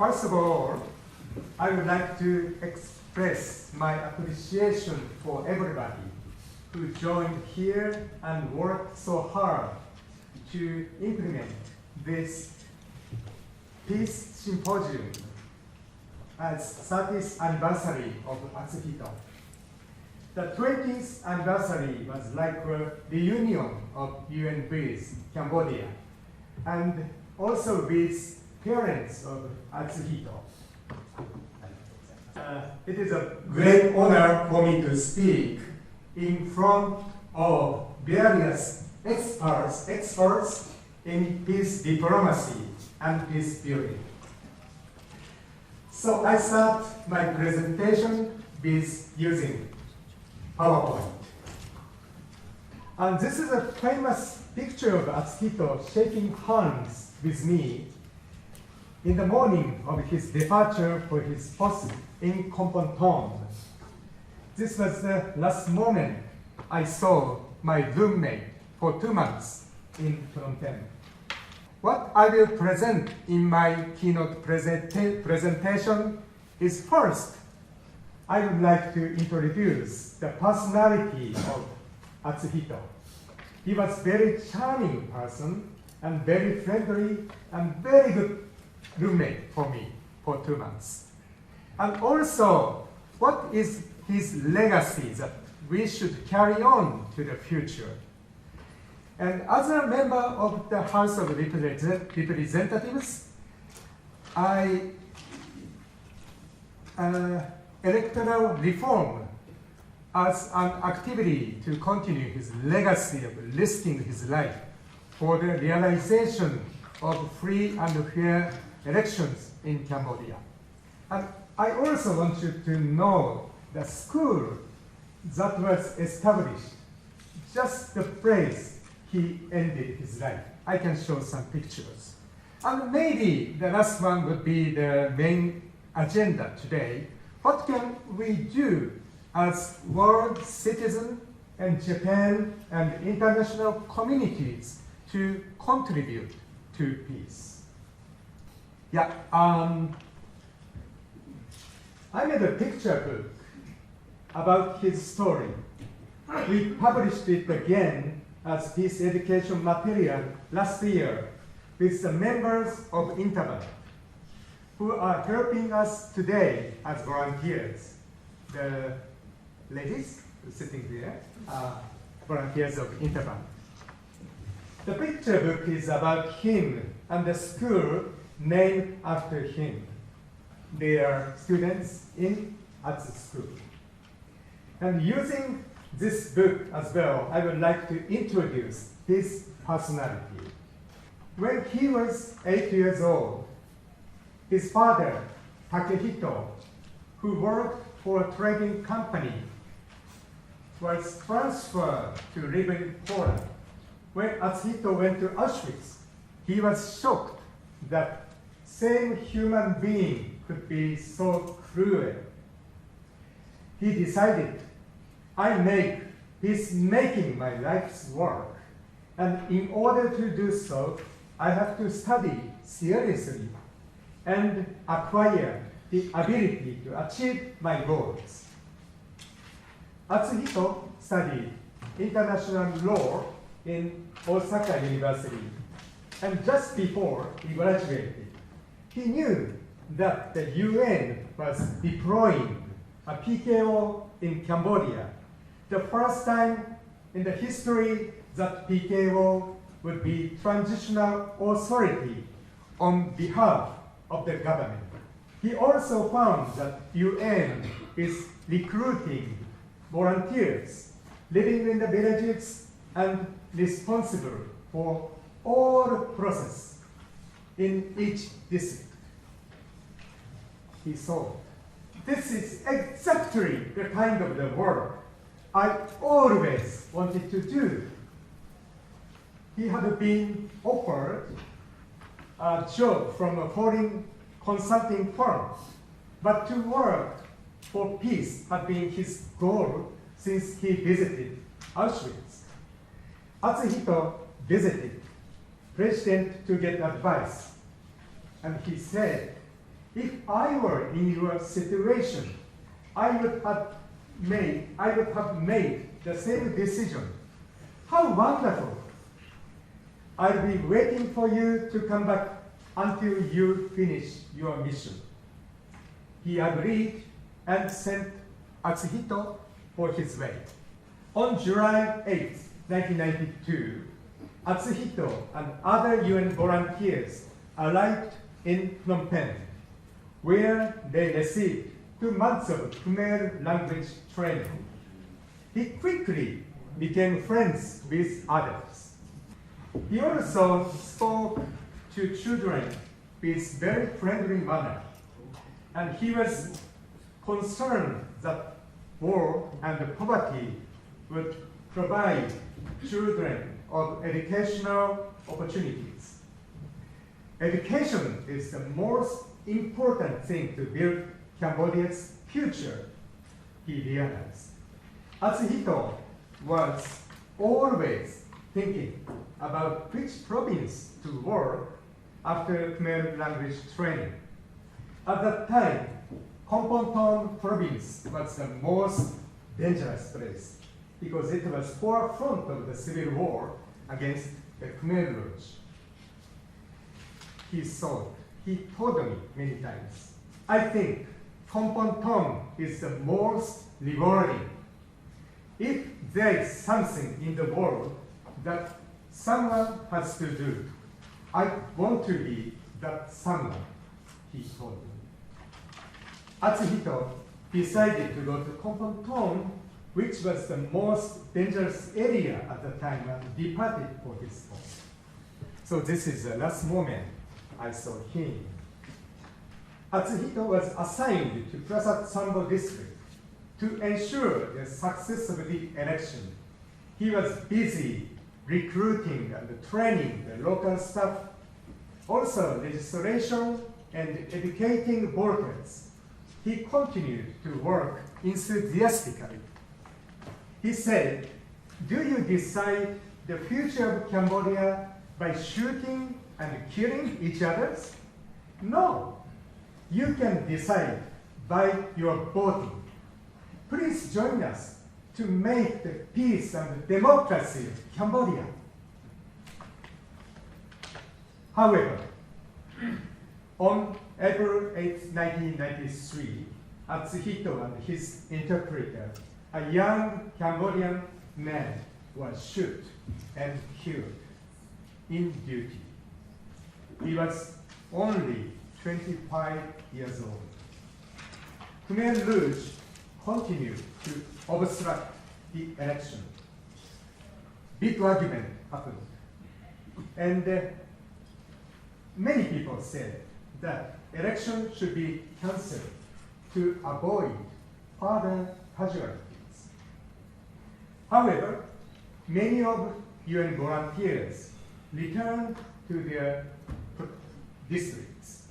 First of all, I would like to express my appreciation for everybody who joined here and worked so hard to implement this Peace Symposium as 30th anniversary of Atsuhito. The 20th anniversary was like a reunion of UN with Cambodia and also with parents of Atsuhito. It is a great honor for me to speak in front of various experts in peace diplomacy and peace building. So I start my presentation with using PowerPoint. And this is a famous picture of Atsuhito shaking hands with me in the morning of his departure for his post in Kompong. This was the last moment I saw my roommate for 2 months in Phnom Penh. What I will present in my keynote presentation is first, I would like to introduce the personality of Atsuhito. He was a very charming person and very friendly and very good roommate for me for 2 months. And also, what is his legacy that we should carry on to the future? And as a member of the House of Representatives, electoral reform as an activity to continue his legacy of risking his life for the realization of free and fair elections in Cambodia. And I also want you to know the school that was established, just the place he ended his life. I can show some pictures. And maybe the last one would be the main agenda today. What can we do as world citizens and Japan and international communities to contribute to peace? Yeah, I made a picture book about his story. We published it again as peace education material last year with the members of Interbank who are helping us today as volunteers. The ladies sitting there are volunteers of Interbank. The picture book is about him and the school named after him. They are students at the school. And using this book as well, I would like to introduce his personality. When he was 8 years old, his father, Takehito, who worked for a trading company, was transferred to live in Poland. When Atsuhito went to Auschwitz, he was shocked that same human being could be so cruel. He decided, I make peacemaking my life's work, and in order to do so, I have to study seriously and acquire the ability to achieve my goals. Atsuhito studied international law in Osaka University, and just before he graduated, he knew that the UN was deploying a PKO in Cambodia, the first time in the history that PKO would be transitional authority on behalf of the government. He also found that UN is recruiting volunteers living in the villages and responsible for all process in each district. He thought, this is exactly the kind of the work I always wanted to do. He had been offered a job from a foreign consulting firm, but to work for peace had been his goal since he visited Auschwitz. Atsuhito visited President to get advice, and he said, If I were in your situation, I would have made the same decision. How wonderful! I'll be waiting for you to come back until you finish your mission. He agreed and sent Atsuhito for his way. On July 8, 1992, Atsuhito and other UN volunteers arrived in Phnom Penh, where they received 2 months of Khmer language training. He quickly became friends with others. He also spoke to children with very friendly manner, and he was concerned that war and poverty would provide children of educational opportunities. Education is the most important thing to build Cambodia's future, he realized. Atsuhito was always thinking about which province to work after Khmer language training. At that time, Kompong province was the most dangerous place because it was forefront of the civil war against the Khmer Rouge. He told me many times, I think Kompong is the most rewarding. If there is something in the world that someone has to do, I want to be that someone, he told me. Atsuhito decided to go to Kompong, which was the most dangerous area at the time, and departed for his home. So this is the last moment I saw him. Atsuhito was assigned to Prasad Sambo district to ensure the success of the election. He was busy recruiting and training the local staff, also legislation and educating voters. He continued to work enthusiastically. He said, do you decide the future of Cambodia by shooting and killing each other? No, you can decide by your voting. Please join us to make the peace and democracy of Cambodia. However, on April 8, 1993, Atsuhito and his interpreter, a young Cambodian man, was shot and killed in duty. He was only 25 years old. Khmer Rouge continued to obstruct the election. Big argument happened. And many people said that election should be cancelled to avoid further casualties. However, many of UN volunteers returned to their districts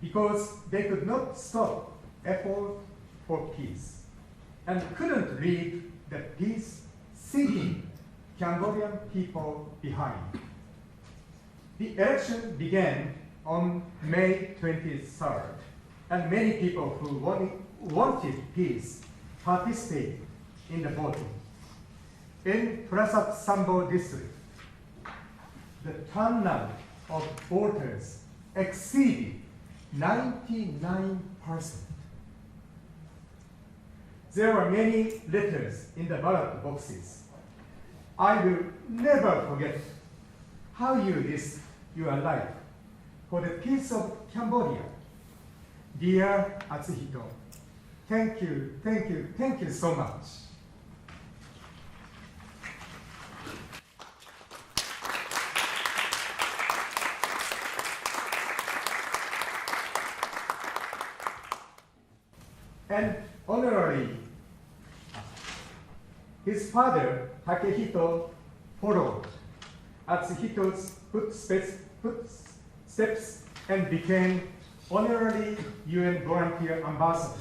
because they could not stop effort for peace and couldn't leave the peace-seeking Cambodian people behind. The election began on May 23rd, and many people who wanted peace participated in the voting. In Prasad Sambo district, the turnout of voters exceeded 99%. There were many letters in the ballot boxes. I will never forget how you risked your life for the peace of Cambodia. Dear Atsuhito, thank you so much. And honorarily, his father, Takehito, followed Atsuhito's footsteps and became honorary UN volunteer ambassador.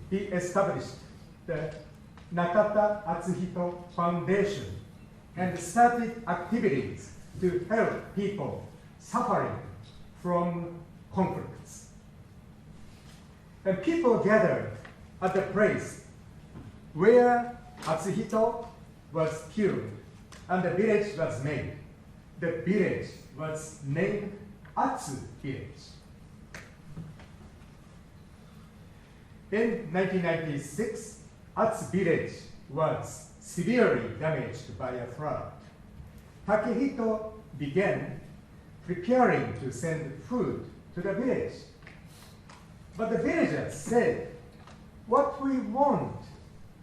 He established the Nakata Atsuhito Foundation and started activities to help people suffering from conflicts. And people gathered at the place where Atsuhito was killed and the village was made. The village was named Atsu Village. In 1996, Atsu Village was severely damaged by a flood. Takehito began preparing to send food to the village. But the villagers said, "What we want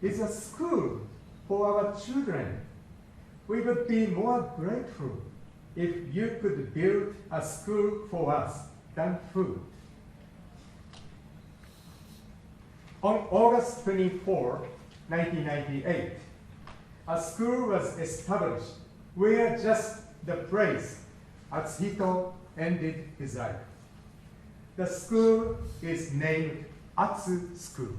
is a school for our children. We would be more grateful if you could build a school for us than food." On August 24, 1998, a school was established where just the phrase Atsuhito ended his life. The school is named Atsu School.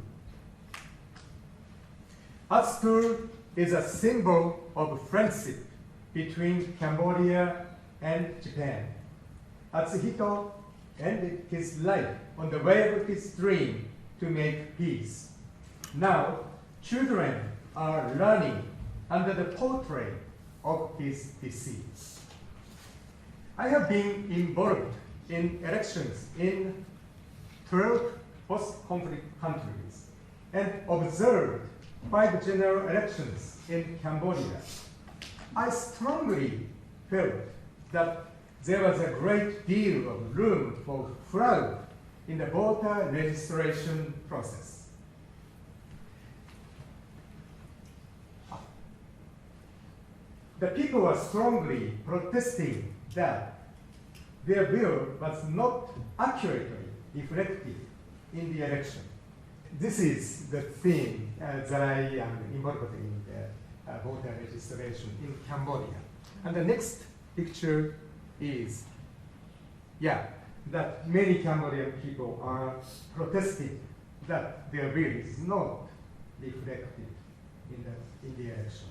Atsu School is a symbol of friendship between Cambodia and Japan. Atsuhito ended his life on the way of his dream to make peace. Now, children are learning under the portrait of his decease. I have been involved in elections in 12 post-conflict countries and observed 5 general elections in Cambodia. I strongly felt that there was a great deal of room for fraud in the voter registration process. The people were strongly protesting that their will was not accurately reflected in the election. This is the theme that I am involved in the voter registration in Cambodia. And the next picture is, that many Cambodian people are protesting that their will is not reflected in the election.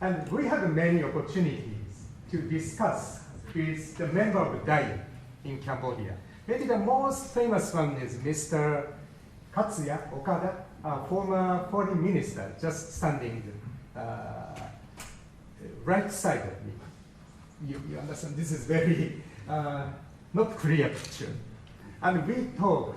And we had many opportunities to discuss with the member of DAI in Cambodia. Maybe the most famous one is Mr. Katsuya Okada, a former foreign minister, just standing right side of me. You understand, this is very not clear picture. And we talked,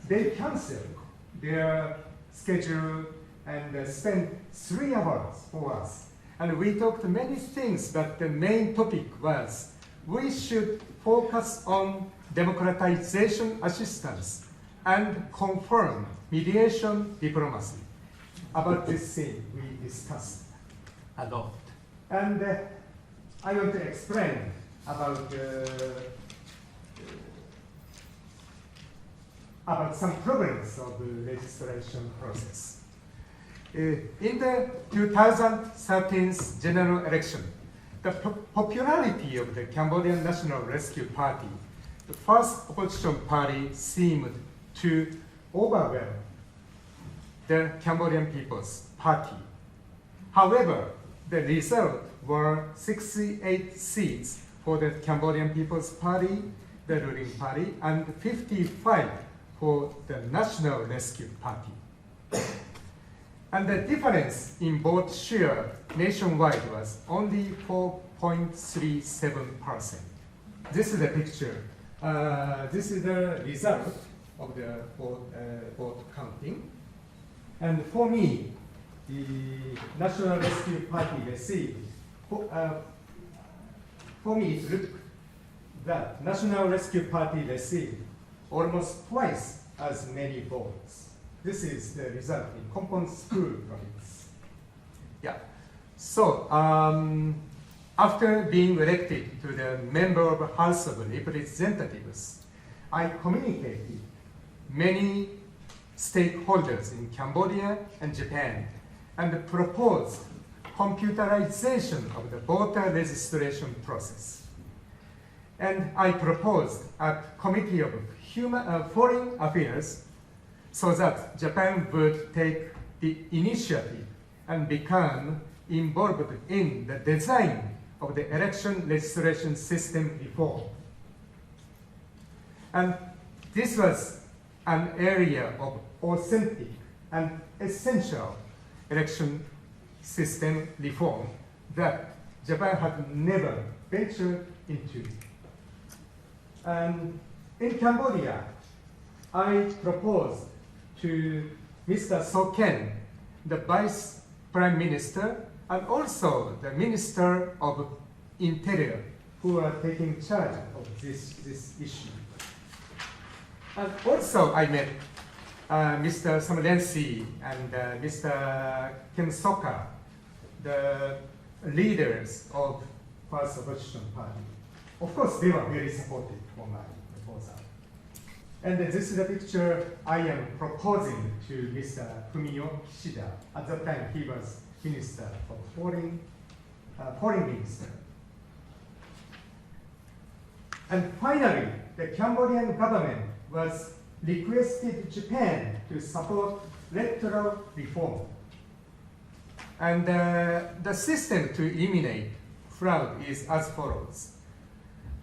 they canceled their schedule and spent 3 hours for us. And we talked many things, but the main topic was we should focus on democratization assistance and confirm mediation diplomacy. About this thing, we discussed a lot. And I want to explain about some problems of the registration process. In the 2013 general election, the popularity of the Cambodian National Rescue Party, the first opposition party, seemed to overwhelm the Cambodian People's Party. However, the result were 68 seats for the Cambodian People's Party, the ruling party, and 55 for the National Rescue Party. And the difference in vote share nationwide was only 4.37%. This is the picture. This is the result of the vote counting. And for me, the National Rescue Party received, for me it looked that National Rescue Party received almost twice as many votes. This is the result in Kompon School province. So, after being elected to the member of the House of Representatives, I communicated many stakeholders in Cambodia and Japan and proposed computerization of the voter registration process. And I proposed a committee of foreign affairs so that Japan would take the initiative and become involved in the design of the election registration system reform. And this was an area of authentic and essential election system reform that Japan had never ventured into. And in Cambodia, I proposed to Mr. Soken, the Vice Prime Minister, and also the Minister of Interior, who are taking charge of this issue. And also I met Mr. Samalensi and Mr. Kim Soka, the leaders of First Opposition Party. Of course, they were very supportive for my proposal. And this is a picture I am proposing to Mr. Fumio Kishida. At that time, he was Minister of Foreign Minister. And finally, the Cambodian government was requested Japan to support electoral reform. And the system to eliminate fraud is as follows.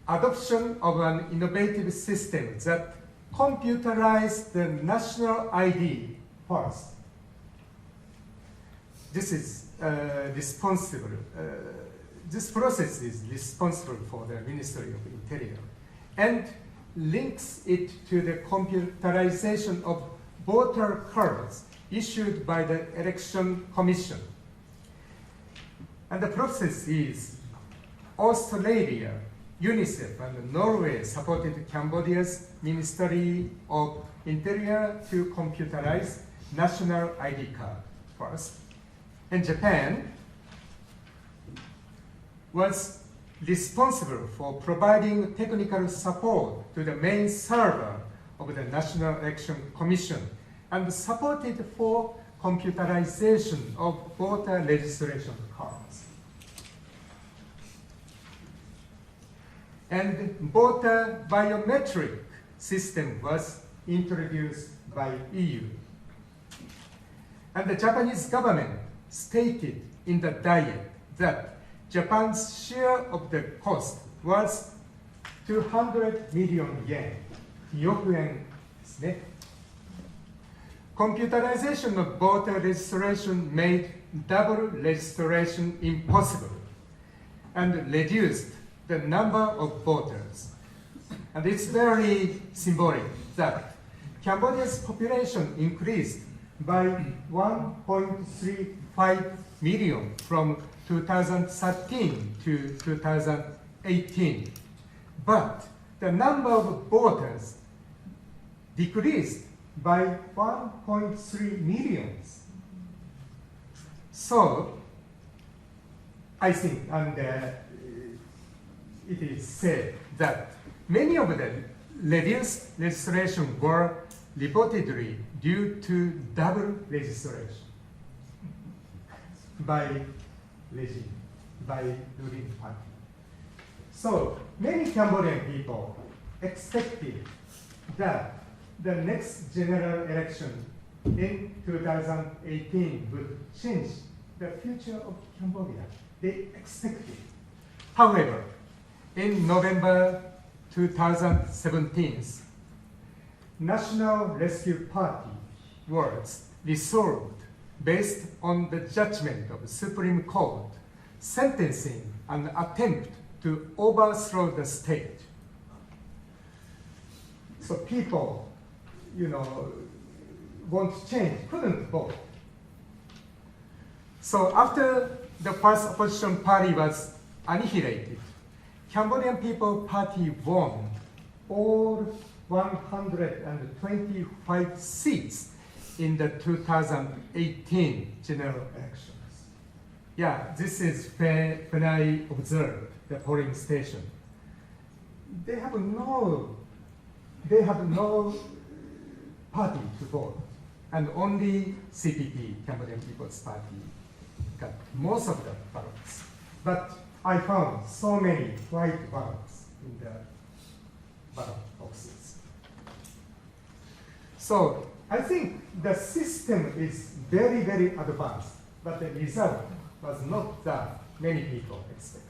Adoption of an innovative system that computerizes the national ID first. This is responsible. This process is responsible for the Ministry of Interior and links it to the computerization of voter cards issued by the Election Commission. And the process is Australia, UNICEF, and Norway supported Cambodia's Ministry of Interior to computerize national ID card first. And Japan was responsible for providing technical support to the main server of the National Election Commission and supported for computerization of voter registration cards. And voter biometric system was introduced by EU. And the Japanese government stated in the diet that Japan's share of the cost was 200 million yen. 2億円ですね。Computerization of voter registration made double registration impossible and reduced the number of voters. And it's very symbolic that Cambodia's population increased by 1.35 million from 2013 to 2018. But the number of voters decreased by 1.3 million. So, I think, and it is said that many of the reduced registration were reportedly due to double registration by regime, by ruling party. So many Cambodian people expected that the next general election in 2018 would change the future of Cambodia. They expected. However, in November 2017, National Rescue Party was dissolved based on the judgment of the Supreme Court, sentencing an attempt to overthrow the state. So people, want change, couldn't vote. So after the first opposition party was annihilated, Cambodian People Party won all 125 seats in the 2018 general elections. Yeah, this is when I observed the polling station. They have no party to vote, and only CPP, Cambodian People's Party, got most of the ballots. But I found so many white ballots in the ballot boxes. So I think the system is very, very advanced, but the result was not that many people expected.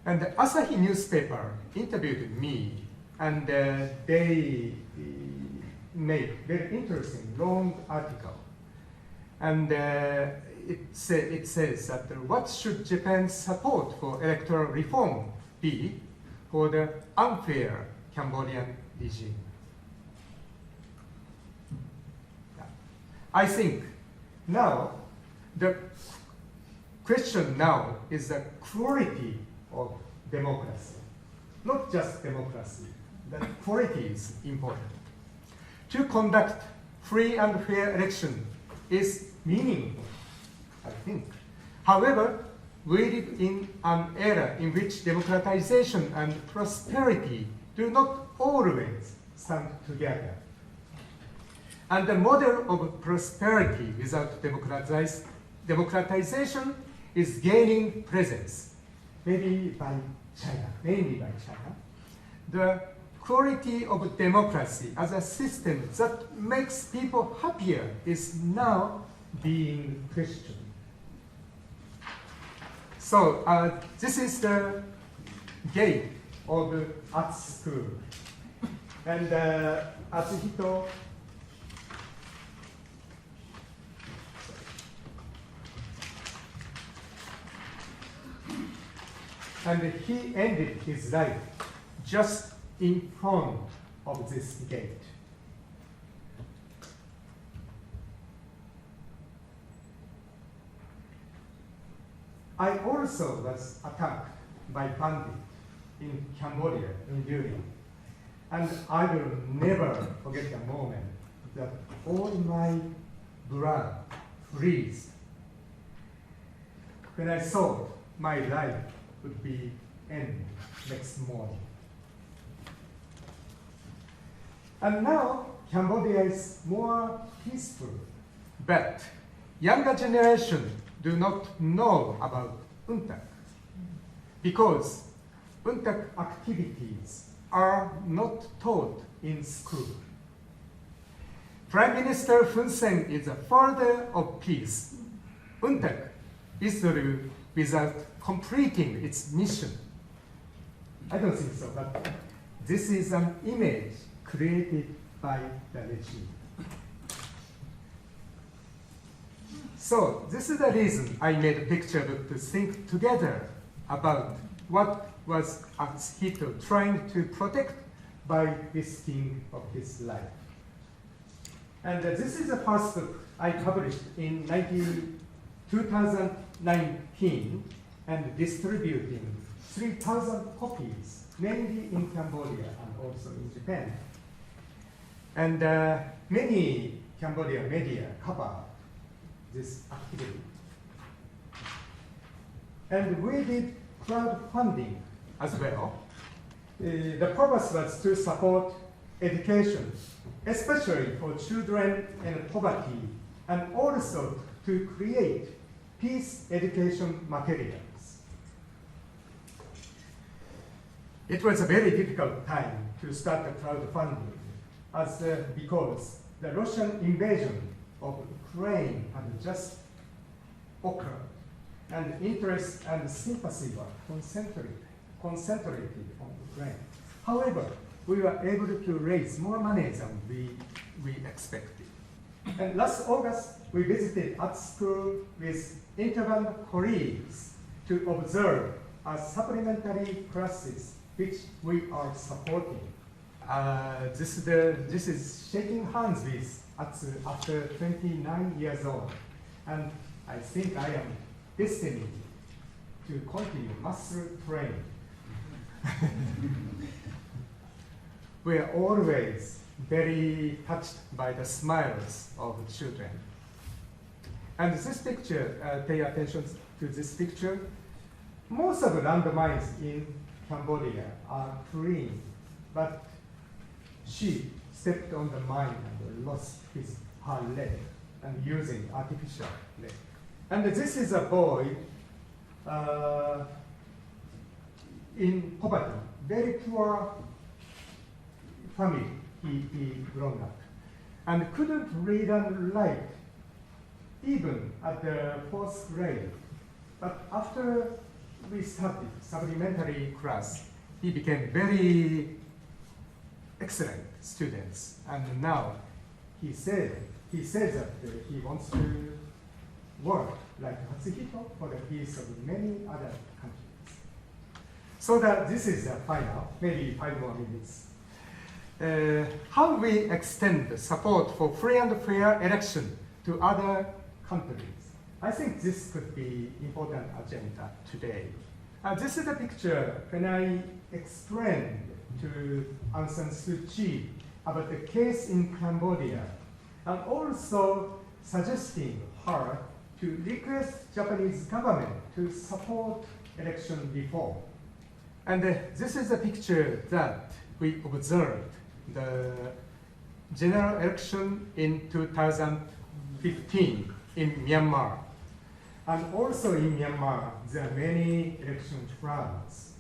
And the Asahi newspaper interviewed me, and they made very interesting long article. And it says that what should Japan's support for electoral reform be for the unfair Cambodian regime? I think now the question now is the quality of democracy, not just democracy. The quality is important. To conduct free and fair election is meaningful, I think. However, we live in an era in which democratization and prosperity do not always stand together. And the model of prosperity without democratization is gaining presence, maybe by China, mainly by China. The quality of democracy as a system that makes people happier is now being questioned. So this is the gate of art school. And Atsuhito and he ended his life just in front of this gate. I also was attacked by bandits in Cambodia, in Durian. And I will never forget the moment that all my blood freezed when I thought my life would be end next morning. And now Cambodia is more peaceful, but younger generation do not know about UNTAC because UNTAC activities are not taught in school. Prime Minister Hun Sen is a father of peace. UNTAC is through without completing its mission. I don't think so, but this is an image created by the regime. So this is the reason I made a picture book to think together about what was Atsuhito trying to protect by risking of his life. And this is the first book I published in 2019 and distributing 3,000 copies, mainly in Cambodia and also in Japan. And many Cambodian media cover this activity. And we did crowdfunding as well. The purpose was to support education, especially for children in poverty, and also to create peace education materials. It was a very difficult time to start the crowdfunding because the Russian invasion of Ukraine had just occurred, and interest and sympathy were concentrated on Ukraine. However, we were able to raise more money than we expected. And last August, we visited art school with interval colleagues to observe supplementary classes which we are supporting. This is shaking hands with after 29 years old. And I think I am destined to continue muscle training. We are always very touched by the smiles of children. And this picture, pay attention to this picture. Most of the landmines in Cambodia are clean, but she stepped on the mine and lost her leg and using artificial leg. And this is a boy in poverty, very poor family he grown up, and couldn't read and write even at the 4th grade. But after we started supplementary class, he became very excellent students, and now he says that he wants to work like Hatsuhito for the peace of many other countries. So that this is the final, maybe 5 more minutes. How we extend the support for free and fair election to other countries. I think this could be important agenda today. This is a picture when I explained to Aung San Suu Kyi about the case in Cambodia, and also suggesting her to request Japanese government to support election reform. And this is a picture that we observed the general election in 2015 in Myanmar. And also in Myanmar, there are many election trials.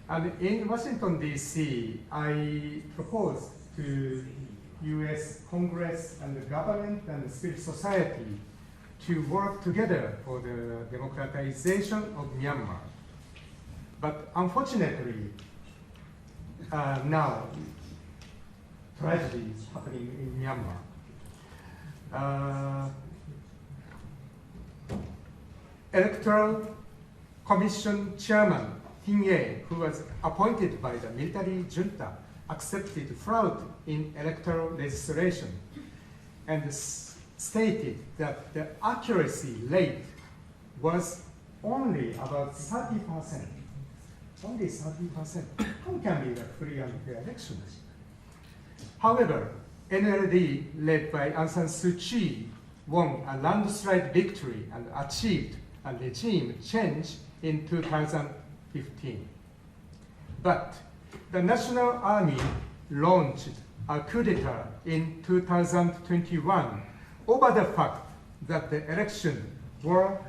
And in Washington, D.C., I proposed to US Congress and the government and the civil society to work together for the democratization of Myanmar. But unfortunately, now tragedy is happening in Myanmar. Electoral Commission Chairman Hing-ye, who was appointed by the military junta, accepted fraud in electoral legislation and stated that the accuracy rate was only about 30%. Only 30%. How can be a free and fair election? However, NLD, led by Aung San Suu Kyi, won a landslide victory and achieved a regime change in 2015. But the National Army launched a coup d'etat in 2021 over the fact that the elections were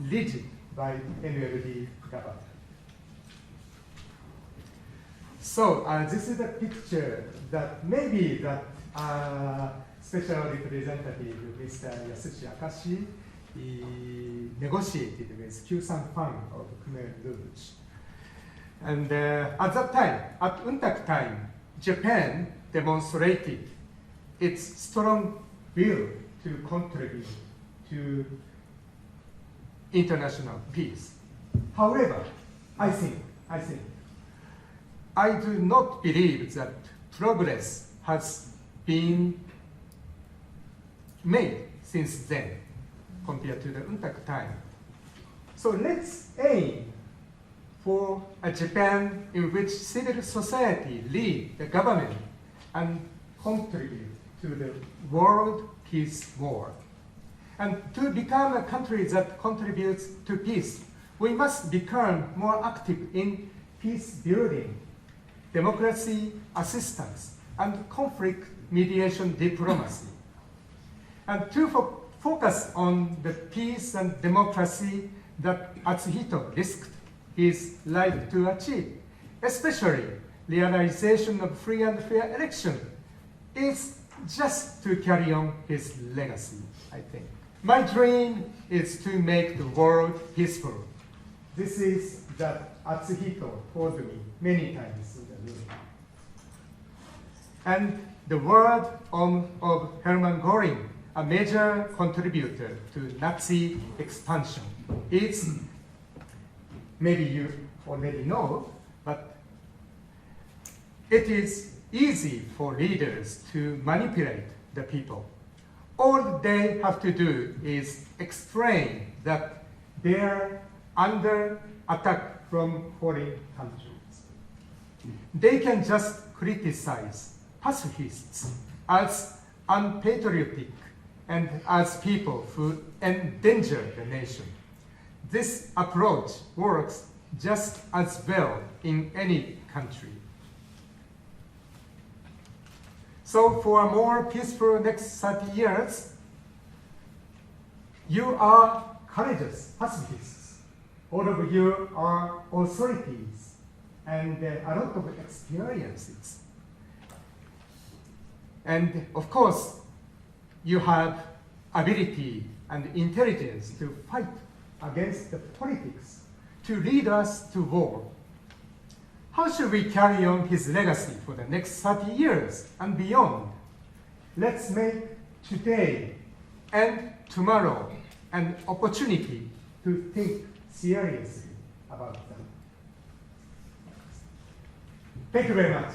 rigged by NLD government. So this is a picture that maybe that special representative Mr. Yasushi Akashi negotiated with Kyu-san Fund of Khmer Rouge. And at that time, at UNTAC time, Japan demonstrated its strong will to contribute to international peace. However, I do not believe that progress has been made since then compared to the UNTAC time. So let's aim for a Japan in which civil society lead the government and contribute to the world peace war. And to become a country that contributes to peace, we must become more active in peace building, democracy assistance, and conflict mediation diplomacy. And to focus on the peace and democracy that Atsuhito risked his life to achieve, especially realization of free and fair election, is just to carry on his legacy, I think. My dream is to make the world peaceful. This is that Atsuhito told me many times in the room. And the word of Hermann Göring, a major contributor to Nazi expansion, is, maybe you already know, but it is easy for leaders to manipulate the people. All they have to do is explain that they are under attack from foreign countries. They can just criticize pacifists as unpatriotic and as people who endanger the nation. This approach works just as well in any country. So for a more peaceful next 30 years, you are courageous pacifists. All of you are authorities and a lot of experiences. And of course, you have ability and intelligence to fight against the politics to lead us to war. How should we carry on his legacy for the next 30 years and beyond? Let's make today and tomorrow an opportunity to think seriously about them. Thank you very much.